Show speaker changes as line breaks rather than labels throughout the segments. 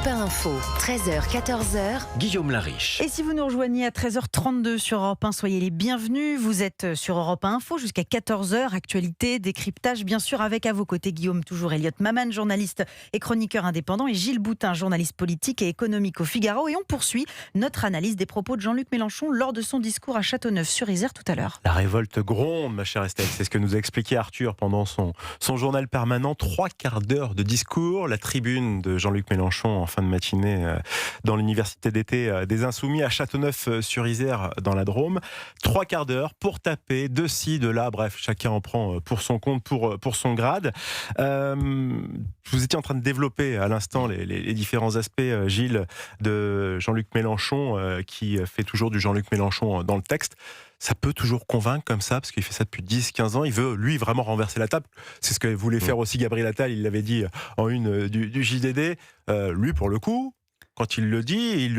Europe 1 Info, 13h, 14h.
Guillaume Lariche.
Et si vous nous rejoignez à 13h32 sur Europe 1, soyez les bienvenus. Vous êtes sur Europe 1 Info jusqu'à 14h. Actualité, décryptage, bien sûr, avec à vos côtés Guillaume, toujours Elliot Maman, journaliste et chroniqueur indépendant, et Gilles Boutin, journaliste politique et économique au Figaro. Et on poursuit notre analyse des propos de Jean-Luc Mélenchon lors de son discours à Châteauneuf-sur-Isère tout à l'heure.
La révolte gronde, ma chère Estelle. C'est ce que nous a expliqué Arthur pendant son journal permanent. 3 quarts d'heure de discours. La tribune de Jean-Luc Mélenchon en fin de matinée dans l'université d'été des Insoumis à Châteauneuf-sur-Isère dans la Drôme. 3 quarts d'heure pour taper de ci, de là. Bref, chacun en prend pour son compte, pour son grade. Vous étiez en train de développer à l'instant les différents aspects, Gilles, de Jean-Luc Mélenchon, qui fait toujours du Jean-Luc Mélenchon dans le texte. Ça peut toujours convaincre comme ça, parce qu'il fait ça depuis 10-15 ans. Il veut, lui, vraiment renverser la table. C'est ce que voulait faire aussi Gabriel Attal. Il l'avait dit en une du JDD. Lui, pour le coup, quand il le dit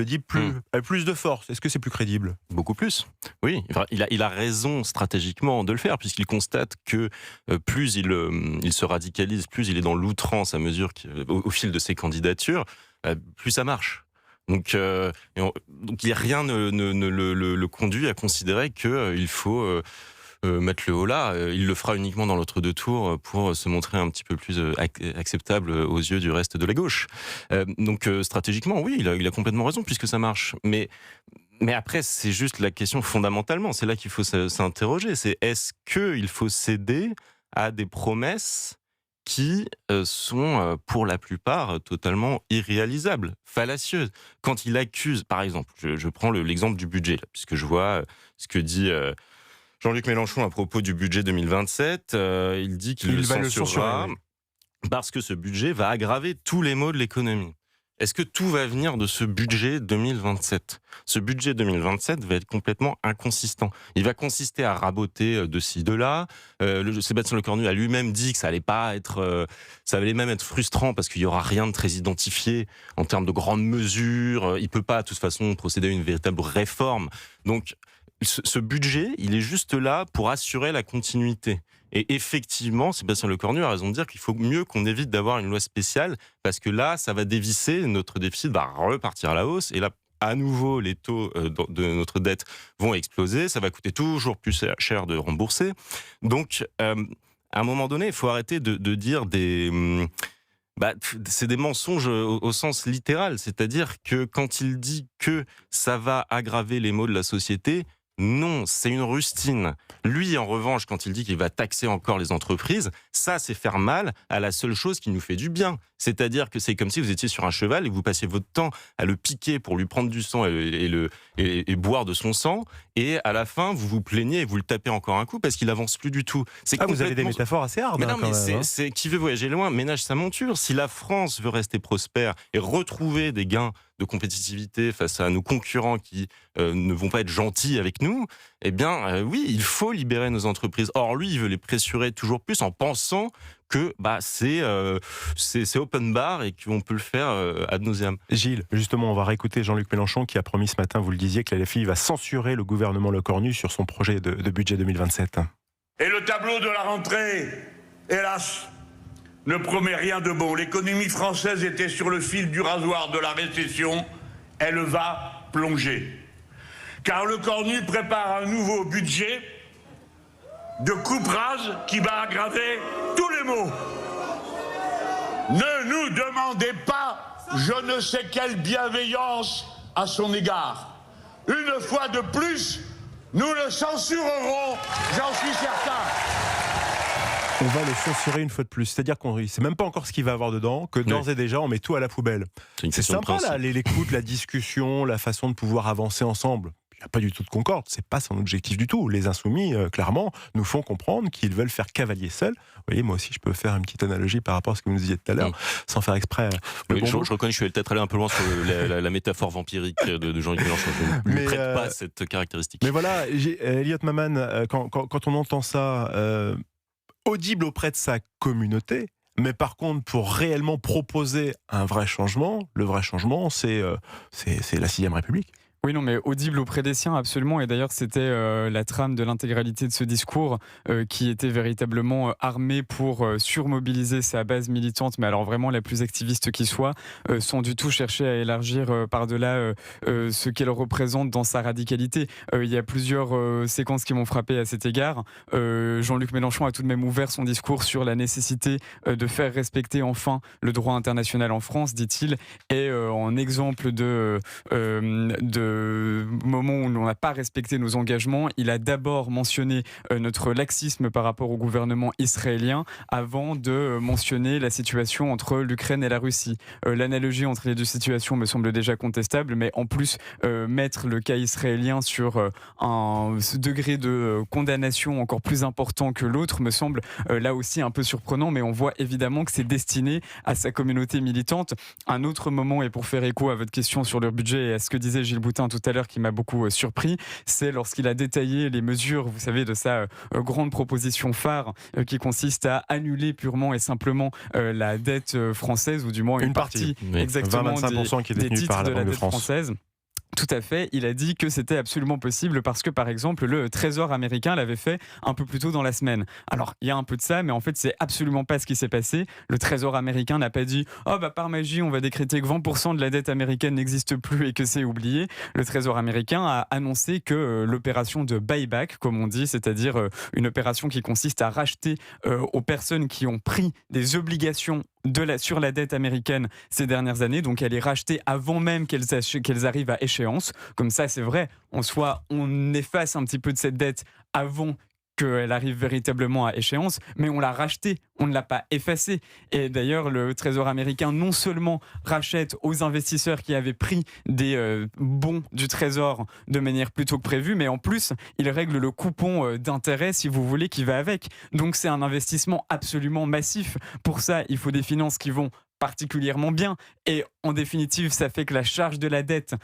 avec plus de force. Est-ce que c'est plus crédible ?
Beaucoup plus. Oui, il a raison stratégiquement de le faire, puisqu'il constate que plus il se radicalise, plus il est dans l'outrance à mesure au fil de ses candidatures, plus ça marche. Donc rien ne le conduit à considérer qu'il faut mettre le haut là. Il le fera uniquement dans l'entre-deux tours pour se montrer un petit peu plus acceptable aux yeux du reste de la gauche. Donc stratégiquement, oui, il a complètement raison puisque ça marche. Mais après, c'est juste la question fondamentalement. C'est là qu'il faut s'interroger. C'est est-ce qu'il faut céder à des promesses qui sont pour la plupart totalement irréalisables, fallacieuses. Quand il accuse, par exemple, je prends l'exemple du budget, là, puisque je vois ce que dit Jean-Luc Mélenchon à propos du budget 2027, il dit qu'il le censurera parce que ce budget va aggraver tous les maux de l'économie. Est-ce que tout va venir de ce budget 2027 ? Ce budget 2027 va être complètement inconsistant. Il va consister à raboter de ci, de là. Sébastien Lecornu a lui-même dit que ça allait même être frustrant parce qu'il n'y aura rien de très identifié en termes de grandes mesures. Il ne peut pas, de toute façon, procéder à une véritable réforme. Donc, ce budget, il est juste là pour assurer la continuité. Et effectivement, Sébastien Lecornu a raison de dire qu'il faut mieux qu'on évite d'avoir une loi spéciale, parce que là, ça va dévisser, notre déficit va repartir à la hausse, et là, à nouveau, les taux de notre dette vont exploser, ça va coûter toujours plus cher de rembourser. Donc, à un moment donné, il faut arrêter de dire c'est des mensonges au sens littéral, c'est-à-dire que quand il dit que ça va aggraver les maux de la société, non, c'est une rustine. Lui, en revanche, quand il dit qu'il va taxer encore les entreprises, ça, c'est faire mal à la seule chose qui nous fait du bien. C'est-à-dire que c'est comme si vous étiez sur un cheval et que vous passiez votre temps à le piquer pour lui prendre du sang et boire de son sang, et à la fin, vous vous plaignez et vous le tapez encore un coup parce qu'il avance plus du tout.
Vous avez des métaphores assez hardes.
Mais non, mais qui veut voyager loin ménage sa monture. Si la France veut rester prospère et retrouver des gains de compétitivité face à nos concurrents qui ne vont pas être gentils avec nous, eh bien, oui, il faut libérer nos entreprises. Or, lui, il veut les pressurer toujours plus en pensant que c'est open bar et qu'on peut le faire ad nauseam.
Gilles, justement, on va réécouter Jean-Luc Mélenchon qui a promis ce matin, vous le disiez, que la LFI va censurer le gouvernement Lecornu sur son projet de budget 2027.
Et le tableau de la rentrée, hélas, ne promet rien de bon. L'économie française était sur le fil du rasoir de la récession. Elle va plonger. Car Lecornu prépare un nouveau budget de coupe rase qui va aggraver tous les maux. Ne nous demandez pas je ne sais quelle bienveillance à son égard. Une fois de plus, nous le censurerons, j'en suis certain.
On va le censurer une fois de plus. C'est-à-dire qu'on ne sait même pas encore ce qu'il va avoir dedans, que d'ores et déjà, on met tout à la poubelle. C'est sympa, là, l'écoute, la discussion, la façon de pouvoir avancer ensemble. Il n'y a pas du tout de concorde, c'est pas son objectif du tout. Les Insoumis, clairement, nous font comprendre qu'ils veulent faire cavalier seul. Vous voyez, moi aussi, je peux faire une petite analogie par rapport à ce que vous nous disiez tout à l'heure, sans faire exprès.
Je reconnais, je suis peut-être allé un peu loin sur la métaphore vampirique de Jean-Luc Mélenchon. Je ne prête pas cette caractéristique.
Mais voilà, Elliot Maman, quand on entend ça, audible auprès de sa communauté, mais par contre, pour réellement proposer un vrai changement, le vrai changement, c'est la 6ème République.
Oui, non, mais audible auprès des siens, absolument. Et d'ailleurs, c'était la trame de l'intégralité de ce discours qui était véritablement armé pour surmobiliser sa base militante, mais alors vraiment la plus activiste qui soit, sans du tout chercher à élargir par-delà ce qu'elle représente dans sa radicalité. Il y a plusieurs séquences qui m'ont frappé à cet égard. Jean-Luc Mélenchon a tout de même ouvert son discours sur la nécessité de faire respecter enfin le droit international en France, dit-il, et en exemple de moment où on n'a pas respecté nos engagements, il a d'abord mentionné notre laxisme par rapport au gouvernement israélien avant de mentionner la situation entre l'Ukraine et la Russie. L'analogie entre les deux situations me semble déjà contestable, mais en plus mettre le cas israélien sur un degré de condamnation encore plus important que l'autre me semble là aussi un peu surprenant, mais on voit évidemment que c'est destiné à sa communauté militante. Un autre moment, et pour faire écho à votre question sur leur budget et à ce que disait Gilles Boutin tout à l'heure qui m'a beaucoup surpris, c'est lorsqu'il a détaillé les mesures, vous savez, de sa grande proposition phare qui consiste à annuler purement et simplement la dette française, ou du moins une partie
oui.
exactement
20-25% qui est
des
détenu
titres
par la
de la
Banque de
dette
France.
française. Tout à fait, il a dit que c'était absolument possible parce que, par exemple, le Trésor américain l'avait fait un peu plus tôt dans la semaine. Alors, il y a un peu de ça, mais en fait, c'est absolument pas ce qui s'est passé. Le Trésor américain n'a pas dit « Oh, bah, par magie, on va décréter que 20% de la dette américaine n'existe plus et que c'est oublié ». Le Trésor américain a annoncé que l'opération de buyback, comme on dit, c'est-à-dire une opération qui consiste à racheter aux personnes qui ont pris des obligations sur la dette américaine ces dernières années, donc elle est rachetée avant même qu'elles arrivent à échéance. Comme ça, c'est vrai, en soi, on efface un petit peu de cette dette avant qu'elle arrive véritablement à échéance, mais on l'a rachetée, on ne l'a pas effacée. Et d'ailleurs, le Trésor américain non seulement rachète aux investisseurs qui avaient pris des bons du Trésor de manière plus tôt que prévue, mais en plus, il règle le coupon d'intérêt, si vous voulez, qui va avec. Donc c'est un investissement absolument massif. Pour ça, il faut des finances qui vont particulièrement bien. Et en définitive, ça fait que la charge de la dette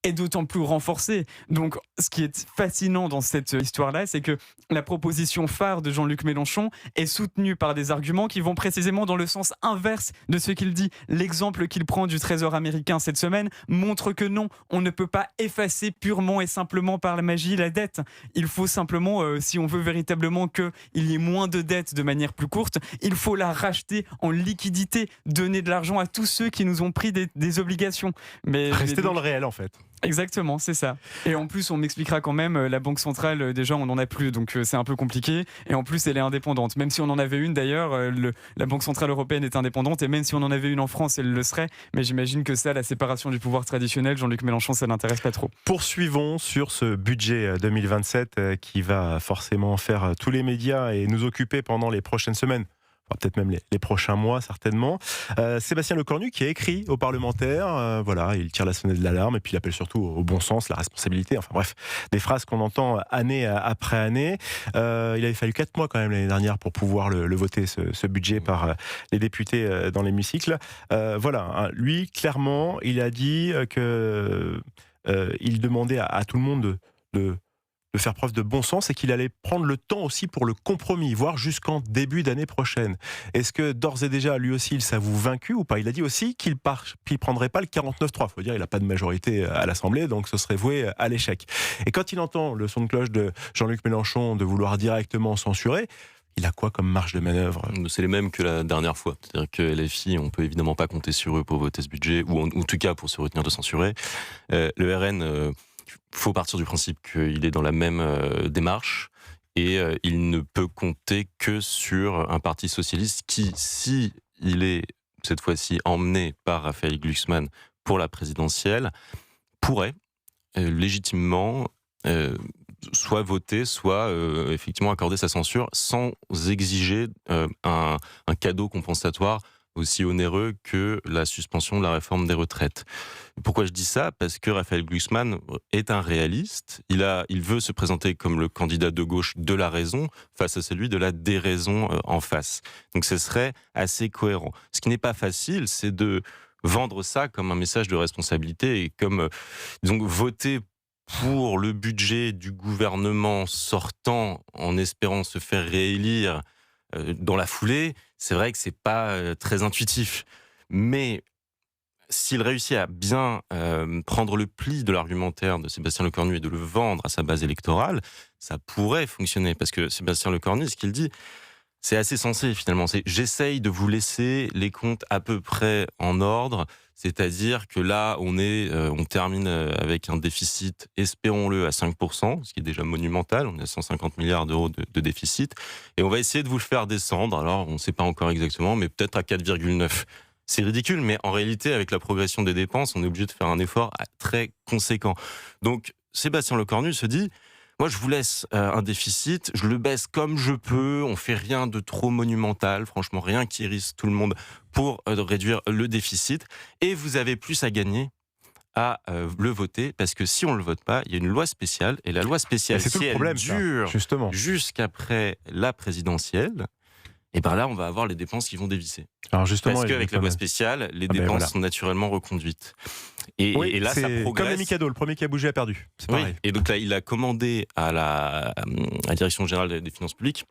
est d'autant plus renforcée. Donc, ce qui est fascinant dans cette histoire-là, c'est que la proposition phare de Jean-Luc Mélenchon est soutenue par des arguments qui vont précisément dans le sens inverse de ce qu'il dit. L'exemple qu'il prend du Trésor américain cette semaine montre que non, on ne peut pas effacer purement et simplement par la magie la dette. Il faut simplement, si on veut véritablement qu'il y ait moins de dettes de manière plus courte, il faut la racheter en liquidité, donner de l'argent à tous ceux qui nous ont pris des obligations.
Rester dans le réel, en fait.
Exactement, c'est ça. Et en plus, on m'expliquera quand même, la Banque centrale, déjà, on n'en a plus, donc c'est un peu compliqué. Et en plus, elle est indépendante. Même si on en avait une, d'ailleurs, la Banque centrale européenne est indépendante. Et même si on en avait une en France, elle le serait. Mais j'imagine que ça, la séparation du pouvoir traditionnel, Jean-Luc Mélenchon, ça n'intéresse pas trop.
Poursuivons sur ce budget 2027 qui va forcément faire tous les médias et nous occuper pendant les prochaines semaines. Enfin, peut-être même les prochains mois, certainement. Sébastien Lecornu qui a écrit aux parlementaires, voilà, il tire la sonnette de l'alarme et puis il appelle surtout au bon sens, la responsabilité, enfin bref, des phrases qu'on entend année après année. Il avait fallu 4 mois quand même l'année dernière pour pouvoir le voter, ce budget par les députés dans l'hémicycle. Voilà, hein, lui, clairement, il a dit que il demandait à tout le monde de faire preuve de bon sens et qu'il allait prendre le temps aussi pour le compromis, voire jusqu'en début d'année prochaine. Est-ce que d'ores et déjà, lui aussi, il s'avoue vaincu ou pas ? Il a dit aussi qu'il ne prendrait pas le 49.3. Il faut dire qu'il n'a pas de majorité à l'Assemblée, donc ce serait voué à l'échec. Et quand il entend le son de cloche de Jean-Luc Mélenchon de vouloir directement censurer, il a quoi comme marge de manœuvre ?
C'est les mêmes que la dernière fois. C'est-à-dire que LFI, on peut évidemment pas compter sur eux pour voter ce budget, ou en tout cas pour se retenir de censurer. Le RN... faut partir du principe qu'il est dans la même démarche et il ne peut compter que sur un parti socialiste qui, si il est cette fois-ci emmené par Raphaël Glucksmann pour la présidentielle, pourrait légitimement soit voter, soit effectivement accorder sa censure sans exiger un cadeau compensatoire aussi onéreux que la suspension de la réforme des retraites. Pourquoi je dis ça ? Parce que Raphaël Glucksmann est un réaliste. Il veut se présenter comme le candidat de gauche de la raison face à celui de la déraison en face. Donc ce serait assez cohérent. Ce qui n'est pas facile, c'est de vendre ça comme un message de responsabilité et comme donc voter pour le budget du gouvernement sortant en espérant se faire réélire dans la foulée, c'est vrai que c'est pas très intuitif. Mais s'il réussit à bien prendre le pli de l'argumentaire de Sébastien Lecornu et de le vendre à sa base électorale, ça pourrait fonctionner. Parce que Sébastien Lecornu, ce qu'il dit, c'est assez sensé finalement. C'est j'essaye de vous laisser les comptes à peu près en ordre, c'est-à-dire que là, on termine avec un déficit, espérons-le, à 5%, ce qui est déjà monumental. On est à 150 milliards d'euros de déficit. Et on va essayer de vous le faire descendre. Alors, on ne sait pas encore exactement, mais peut-être à 4,9. C'est ridicule, mais en réalité, avec la progression des dépenses, on est obligé de faire un effort très conséquent. Donc, Sébastien Lecornu se dit, moi, je vous laisse un déficit, je le baisse comme je peux, on fait rien de trop monumental, franchement, rien qui risque tout le monde pour réduire le déficit. Et vous avez plus à gagner à le voter, parce que si on ne le vote pas, il y a une loi spéciale, et la loi spéciale,
c'est tout
si
le problème,
elle dure
justement,
jusqu'après la présidentielle, et ben là, on va avoir les dépenses qui vont dévisser.
Alors justement,
parce qu'avec la loi spéciale, les dépenses sont naturellement reconduites. Et là, ça progresse.
Comme les Mikado, le premier qui a bougé a perdu. C'est pareil.
Et donc là, il a commandé à la Direction générale des finances publiques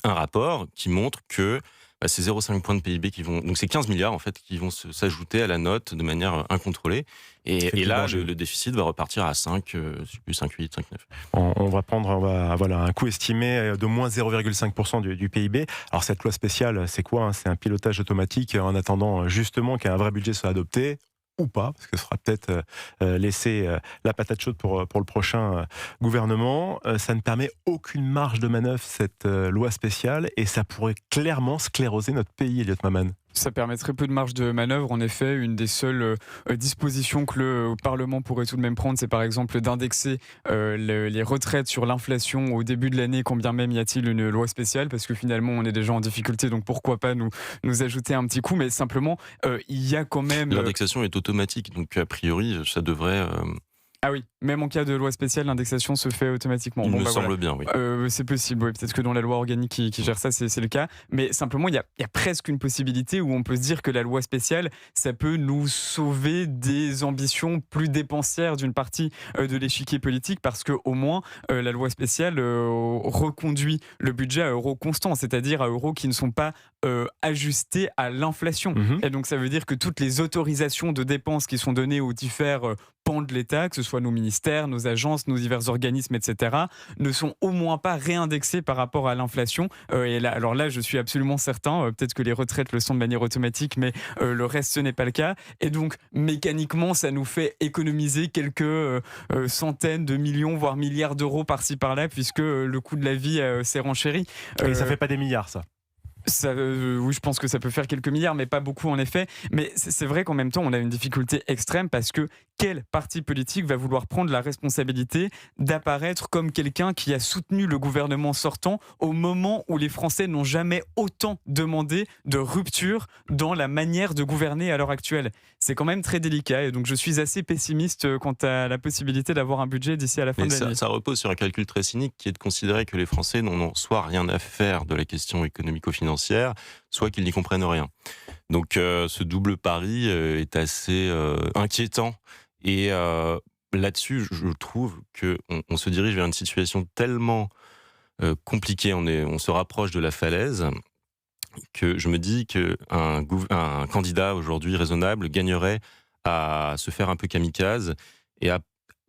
un rapport qui montre que c'est 0,5 points de PIB qui vont... Donc c'est 15 milliards en fait qui vont s'ajouter à la note de manière incontrôlée. Et là, le déficit va repartir à 5, 5,8, 5,9.
On va prendre un coût estimé de moins 0,5% du PIB. Alors cette loi spéciale, c'est quoi ? C'est un pilotage automatique en attendant justement qu'un vrai budget soit adopté. Ou pas, parce que ce sera peut-être laisser la patate chaude pour le prochain gouvernement. Ça ne permet aucune marge de manœuvre, cette loi spéciale, et ça pourrait clairement scléroser notre pays, Elliot Maman.
Ça permettrait peu de marge de manœuvre. En effet, une des seules dispositions que le Parlement pourrait tout de même prendre, c'est par exemple d'indexer les retraites sur l'inflation au début de l'année, quand bien même y a-t-il une loi spéciale, parce que finalement on est déjà en difficulté, donc pourquoi pas nous ajouter un petit coup, mais simplement il y a quand même...
L'indexation est automatique, donc a priori ça devrait...
Ah oui, même en cas de loi spéciale, l'indexation se fait automatiquement.
Il me semble bien, oui.
C'est possible, oui. Peut-être que dans la loi organique qui gère ça, c'est le cas. Mais simplement, il y a presque une possibilité où on peut se dire que la loi spéciale, ça peut nous sauver des ambitions plus dépensières d'une partie de l'échiquier politique, parce qu'au moins, la loi spéciale reconduit le budget à euro constant, c'est-à-dire à euros qui ne sont pas ajustés à l'inflation. Et donc, ça veut dire que toutes les autorisations de dépenses qui sont données aux différents pans de l'État, que ce soit nos ministères, nos agences, nos divers organismes, etc., ne sont au moins pas réindexés par rapport à l'inflation. Et là, alors là, je suis absolument certain, peut-être que les retraites le sont de manière automatique, mais le reste, ce n'est pas le cas. Et donc, mécaniquement, ça nous fait économiser quelques centaines de millions, voire milliards d'euros par-ci, par-là, puisque le coût de la vie s'est renchéri.
Et ça fait pas des milliards, ça.
Oui, je pense que ça peut faire quelques milliards, mais pas beaucoup en effet. Mais c'est vrai qu'en même temps, on a une difficulté extrême, parce que quel parti politique va vouloir prendre la responsabilité d'apparaître comme quelqu'un qui a soutenu le gouvernement sortant au moment où les Français n'ont jamais autant demandé de rupture dans la manière de gouverner à l'heure actuelle? C'est quand même très délicat, et donc je suis assez pessimiste quant à la possibilité d'avoir un budget d'ici à la fin de l'année.
Ça repose sur un calcul très cynique qui est de considérer que les Français n'en ont soit rien à faire de la question économico-financière, soit qu'ils n'y comprennent rien. Donc ce double pari est assez inquiétant. Et là-dessus, je trouve qu'on se dirige vers une situation tellement compliquée, on se rapproche de la falaise, que je me dis qu'un candidat aujourd'hui raisonnable gagnerait à se faire un peu kamikaze et à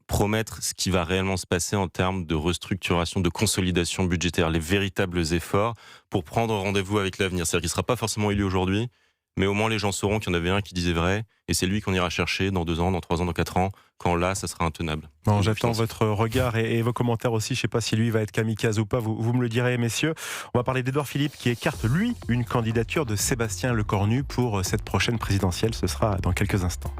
promettre ce qui va réellement se passer en termes de restructuration, de consolidation budgétaire, les véritables efforts pour prendre rendez-vous avec l'avenir. C'est-à-dire qu'il ne sera pas forcément élu aujourd'hui, mais au moins les gens sauront qu'il y en avait un qui disait vrai, et c'est lui qu'on ira chercher dans 2 ans, dans 3 ans, dans 4 ans, quand là, ça sera intenable.
Bon, j'attends votre regard et vos commentaires aussi. Je ne sais pas si lui va être kamikaze ou pas, vous me le direz, messieurs. On va parler d'Édouard Philippe qui écarte, lui, une candidature de Sébastien Lecornu pour cette prochaine présidentielle. Ce sera dans quelques instants.